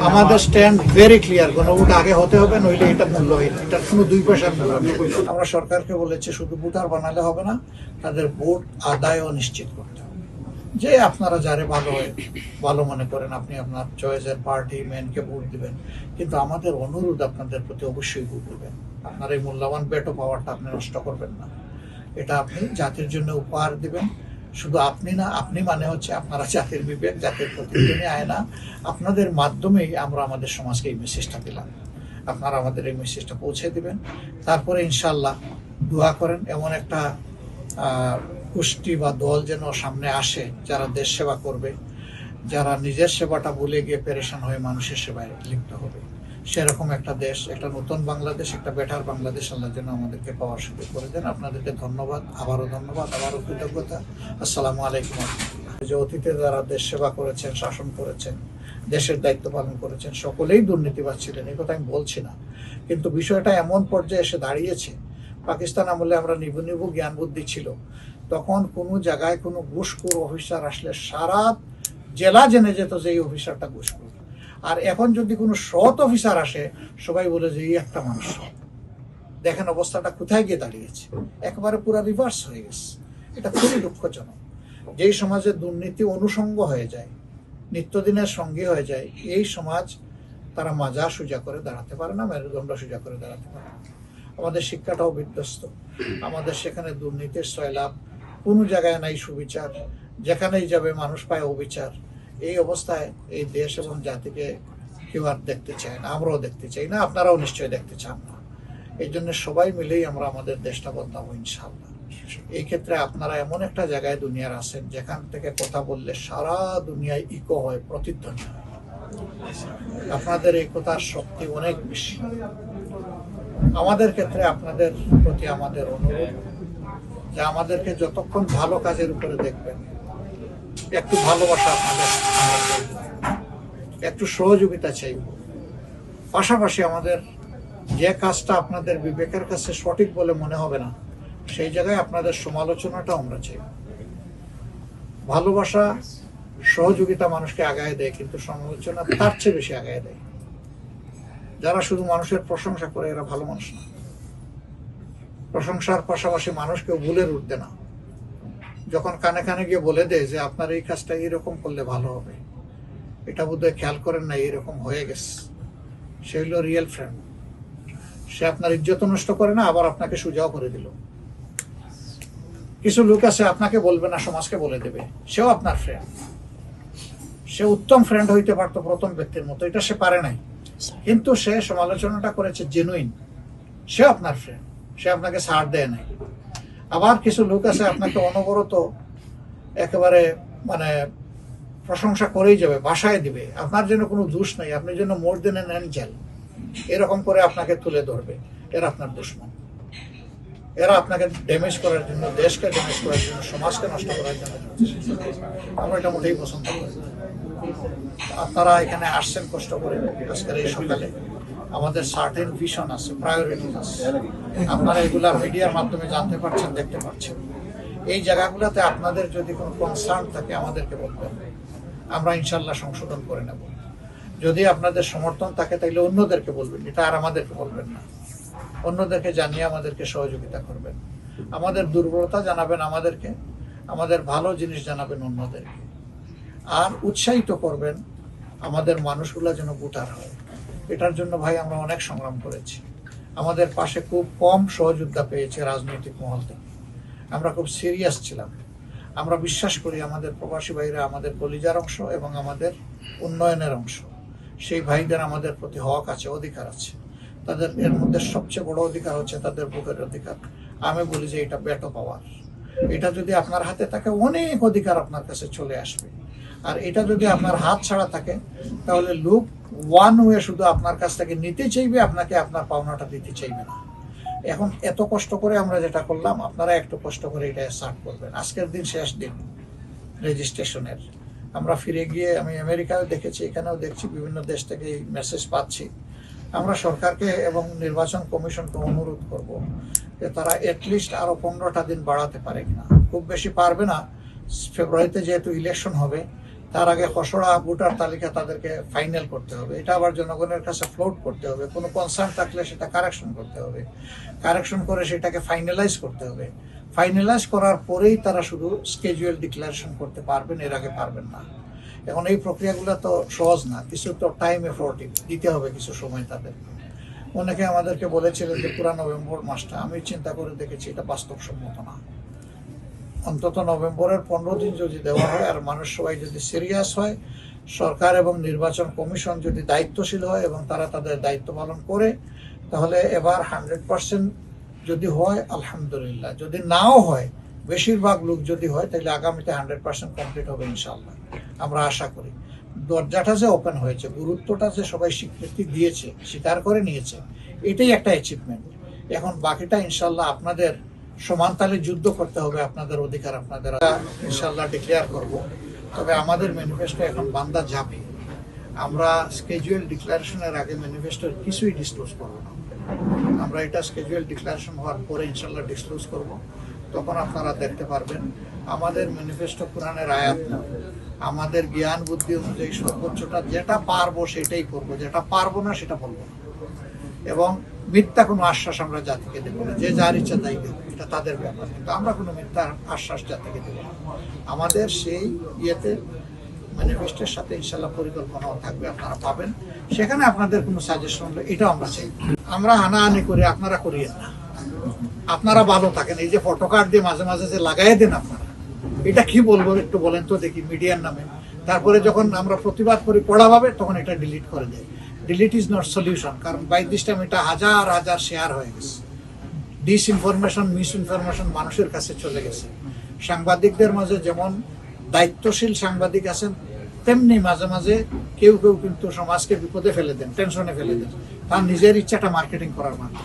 আমাদের stand very clear, গণভোট আগে হতে হবে, নইলে এটা মূল্যহীন, এটার কোনো দুই পয়সার মূল্য নেই। আমরা সরকারকে বলেছি শুধু ভোটার বানালে হবে না, তাদের ভোট আদায়ও নিশ্চিত করতে হবে। যে আপনারা যারে ভালো মনে করেন, আপনি আপনার চয়েসের পার্টি ম্যানকে ভোট দিবেন, কিন্তু আমাদের অনুরোধ আপনাদের প্রতি অবশ্যই ভোট দিবেন। আপনার এই মূল্যবান ভেটো পাওয়ারটা আপনি নষ্ট করবেন না, এটা আপনি জাতির জন্য উপহার দিবেন। শুধু আপনি না, আপনি মানে হচ্ছে আপনারা জাতির বিবেক, জাতির প্রতিদিনই আয়না। আপনাদের মাধ্যমেই আমরা আমাদের সমাজকে এই মেসেজটা দিলাম, আপনারা আমাদের এই মেসেজটা পৌঁছে দিবেন। তারপরে ইনশাল্লাহ দোয়া করেন এমন একটা গোষ্ঠী বা দল যেন সামনে আসে যারা দেশ সেবা করবে, যারা নিজের সেবাটা ভুলে গিয়ে পেরেশান হয়ে মানুষের সেবায় লিপ্ত হবে। সেরকম একটা দেশ, একটা নতুন বাংলাদেশ, একটা বেটার বাংলাদেশ আল্লাহ যেন আমাদেরকে পাওয়ার সুযোগ করে দেন। আপনাদেরকে ধন্যবাদ, আবারও কৃতজ্ঞতা। আসসালামু আলাইকুম। যে অতীতে যারা দেশ সেবা করেছেন, শাসন করেছেন, দেশের দায়িত্ব পালন করেছেন, সকলেই দুর্নীতিবাজ ছিলেন, এই কথা আমি বলছি না, কিন্তু বিষয়টা এমন পর্যায়ে এসে দাঁড়িয়েছে, পাকিস্তান আমলে আমরা নিবু জ্ঞান বুদ্ধি ছিল, তখন কোনো জায়গায় কোনো ঘুষখোর অফিসার আসলে সারা জেলা জেনে যেত যে এই অফিসারটা ঘুষখোর। আর এখন যদি কোনো সৎ অফিসার আসে, সবাই বলে যে এই একটা মানুষ। দেখেন অবস্থাটা কোথায় গিয়ে দাঁড়িয়েছে, একেবারে পুরো রিভার্স হয়ে গেছে। এটা খুবই দুঃখজনক। যেই সমাজে দুর্নীতি অনুষঙ্গ হয়ে যায়, নিত্যদিনের সঙ্গী হয়ে যায়, এই সমাজ তারা মাজা সোজা করে দাঁড়াতে পারে না, মেরুদণ্ড সোজা করে দাঁড়াতে পারে না। আমাদের শিক্ষাটাও বিধ্বস্ত, আমাদের সেখানে দুর্নীতির সয়লাভ, কোনো জায়গায় নাই সুবিচার, যেখানেই যাবে মানুষ পায় অবিচার। এই অবস্থায় এই দেশ এবং জাতিকে কেউ আর দেখতে চায় না, আমরাও দেখতে চাই না, আপনারাও নিশ্চয়ই দেখতে চান না। এই জন্য সবাই মিলেই আমরা আমাদের দেশটা বদলাবো ইনশাআল্লাহ। এই ক্ষেত্রে আপনারা এমন একটা জায়গায় দুনিয়ার আছেন যেখান থেকে কথা বললে সারা দুনিয়ায় ইকো হয়, প্রতিধ্বনি হয়। আপনাদের এই কথার শক্তি অনেক বেশি। আমাদের ক্ষেত্রে আপনাদের প্রতি আমাদের অনুরোধ যে আমাদেরকে যতক্ষণ ভালো কাজের উপরে দেখবেন, একটু ভালোবাসা আপনাদের, একটু সহযোগিতা চাইব। পাশাপাশি আমাদের যে কাজটা আপনাদের বিবেকের কাছে সঠিক বলে মনে হবে না, সেই জায়গায় আপনাদের সমালোচনাটা আমরা চাই। ভালোবাসা, সহযোগিতা মানুষকে আগায় দেয়, কিন্তু সমালোচনা তার চেয়ে বেশি আগায় দেয়। যারা শুধু মানুষের প্রশংসা করে এরা ভালো মানুষ না। প্রশংসার পাশাপাশি মানুষকেও ভুলের উঠবে না। যখন কানে কানে গিয়ে বলে দেয় যে আপনার এই কাজটা এইরকম করলে ভালো হবে, এটা বোধহয় খেয়াল করেন না, এইরকম হয়ে গেছে, সে হলো রিয়েল ফ্রেন্ড। সে আপনার ইজ্জত নষ্ট করে না, আবার আপনাকে সুজাও করে দিল। কিছু লোক আছে আপনাকে বলবে না, সমাজকে বলে দেবে, সেও আপনার ফ্রেন্ড। সে উত্তম ফ্রেন্ড হইতে পারতো প্রথম ব্যক্তির মতো, এটা সে পারে নাই, কিন্তু সে সমালোচনাটা করেছে জেনুইন, সে আপনার ফ্রেন্ড, সে আপনাকে ছাড় দেয় নাই। আবার কিছু লোক আছে আপনাকে অনবরত একেবারে মানে প্রশংসা করেই যাবে, বাসায় দিবে, আপনার জন্য কোনো দোষ নাই, আপনি জন্য মোর দেন এন অ্যাঞ্জেল, এরকম করে আপনাকে তুলে ধরবে। এরা আপনার দুশমন। এরা আপনাকে ড্যামেজ করার জন্য, দেশকে ড্যামেজ করার জন্য, সমাজকে নষ্ট করার জন্য। আমরা এটা মোটেই পছন্দ করি না। আপনারা এখানে আসছেন কষ্ট করে আজকের এই সকালে, আমাদের সার্টেন ভিশন আছে, প্রায়োরিটি আছে, আপনারা এগুলা মিডিয়ার মাধ্যমে জানতে পারছেন, দেখতে পাচ্ছেন। এই জায়গাগুলোতে আপনাদের যদি কোনো কনসার্ন থাকে আমাদেরকে বলবেন, আমরা ইনশাল্লাহ সংশোধন করে নেব। যদি আপনাদের সমর্থন থাকে তাহলে অন্যদেরকে বলবেন, এটা আর আমাদেরকে বলবেন না। অন্যদেরকে জানিয়ে আমাদেরকে সহযোগিতা করবেন, আমাদের দুর্বলতা জানাবেন আমাদেরকে, আমাদের ভালো জিনিস জানাবেন অন্যদেরকে, আর উৎসাহিত করবেন আমাদের মানুষগুলো যেন ভোটার হয়। এটার জন্য ভাই আমরা অনেক সংগ্রাম করেছি, আমাদের পাশে খুব কম সহযোগিতা পেয়েছে রাজনৈতিক মহল থেকে। আমরা খুব সিরিয়াস ছিলাম। আমরা বিশ্বাস করি আমাদের প্রবাসী ভাইরা আমাদের কলিজার অংশ এবং আমাদের উন্নয়নের অংশ। সেই ভাইদের আমাদের প্রতি হক আছে, অধিকার আছে। তাদের এর মধ্যে সবচেয়ে বড় অধিকার হচ্ছে তাদের ভোটের অধিকার। আমি বলি যে এটা ভেটো পাওয়ার। এটা যদি আপনার হাতে থাকে, অনেক অধিকার আপনার কাছে চলে আসবে। আর এটা যদি আপনার হাত ছাড়া থাকে, তাহলে লোক ওয়ান ওয়ে শুধু আপনার কাছ থেকে নিতে চাইবে, আপনাকে আপনার পাওনাটা দিতে চাইবে না। এখন এত কষ্ট করে আমরা যেটা করলাম, আপনারা একটু কষ্ট করে এটা স্টার্ট করবেন। আজকের দিন শেষ দিন রেজিস্ট্রেশনের। আমরা ফিরে গিয়ে, আমি আমেরিকায় দেখেছি, এখানেও দেখছি, বিভিন্ন দেশ থেকে এই মেসেজ পাচ্ছি। আমরা সরকারকে এবং নির্বাচন কমিশনকে অনুরোধ করব যে তারা এটলিস্ট আরো 15টা দিন বাড়াতে পারে কিনা। খুব বেশি পারবে না, ফেব্রুয়ারিতে যেহেতু ইলেকশন হবে, তার আগে খসড়া ভোটার তালিকা তাদেরকে ফাইনাল করতে হবে, এটা আবার জনগণের কাছে ফ্লোট করতে হবে, কোনো কনসার্ন থাকলে সেটা কারেকশন করতে হবে, কারেকশন করে সেটাকে ফাইনালাইজ করতে হবে, ফাইনালাইজ করার পরেই তারা শুধু স্কেজুয়াল ডিক্লারেশন করতে পারবেন, এর আগে পারবেন না। এখন এই প্রক্রিয়াগুলো তো সহজ না, কিছু তো টাইম এফোর্ট দিতে হবে, কিছু সময় তাদের। অনেকে আমাদেরকে বলেছিলেন যে পুরা নভেম্বর মাসটা, আমি চিন্তা করে দেখেছি এটা বাস্তবসম্মত না। অন্তত নভেম্বরের 15 দিন যদি দেওয়া হয়, আর মানুষ সবাই যদি সিরিয়াস হয়, সরকার এবং নির্বাচন কমিশন যদি দায়িত্বশীল হয় এবং তারা তাদের দায়িত্ব পালন করে, তাহলে এবার 100% যদি হয় আলহামদুলিল্লাহ, যদি নাও হয়, বেশিরভাগ লোক যদি হয়, তাহলে আগামীতে 100% কমপ্লিট হবে ইনশাআল্লাহ, আমরা আশা করি। দরজাটা যে ওপেন হয়েছে, গুরুত্বটা যে সবাই স্বীকৃতি দিয়েছে, স্বীকার করে নিয়েছে, এটাই একটা অ্যাচিভমেন্ট। এখন বাকিটা ইনশাআল্লাহ আপনাদের সমানতালে যুদ্ধ করতে হবে, আপনাদের অধিকার আপনাদের ইনশাআল্লাহ ডিক্লেয়ার করব। তবে আমাদের ম্যানিফেস্টো এখন বান্দা যাবে, আমরা স্কেজুয়াল ডিক্লারেশনের আগে ম্যানিফেস্টোর কিছুই ডিসক্লোজ করব না। আমরা এটা স্কেজুয়াল ডিক্লারেশন হওয়ার পরে ইনশাআল্লাহ ডিসক্লোজ করব, তখন আপনারা দেখতে পারবেন। আমাদের ম্যানিফেস্টো কোরআনের আয়াত না, আমাদের জ্ঞান বুদ্ধি অনুযায়ী সর্বোচ্চটা যেটা পারবো সেটাই করবো, যেটা পারবো না সেটা বলবো না। এবং মিথ্যা কোনো আশ্বাস আমরা জাতিকে দেবো না, যে যার ইচ্ছা তাই দেবো, এটা তাদের ব্যাপার, কিন্তু আমরা কোনো মিথ্যা আশ্বাস জাতিকে দেবো না। আমাদের সেই ইয়েতে ম্যানিফেস্টোর সাথে ইনশাল্লাহ পরিকল্পনাও থাকবে, আপনারা পাবেন। সেখানে আপনাদের কোনো সাজেশন হলে এটাও আমরা চাই। আমরা হানাহানি করি, আপনারা করিয়েন না, আপনারা ভালো থাকেন। এই যে ফটো কার্ড দিয়ে মাঝে মাঝে যে লাগাই দেন আপনারা, এটা কি বলবো একটু বলেন তো দেখি মিডিয়ার নামে। তারপরে যখন আমরা প্রতিবাদ করি কড়াভাবে, তখন এটা ডিলিট করে দেয়। ডিলিট ইজ নট সলিউশন, কারণ বাই দিস টাইম এটা হাজার হাজার শেয়ার হয়ে গেছে, ডিসইনফরমেশন, মিসইনফরমেশন মানুষের কাছে চলে গেছে। সাংবাদিকদের মাঝে যেমন দায়িত্বশীল সাংবাদিক আছেন, তেমনি মাঝে মাঝে কেউ কেউ কিন্তু সমাজকে বিপদে ফেলে দেন, টেনশনে ফেলে দেন, তার নিজের ইচ্ছাটা মার্কেটিং করার মাধ্যমে।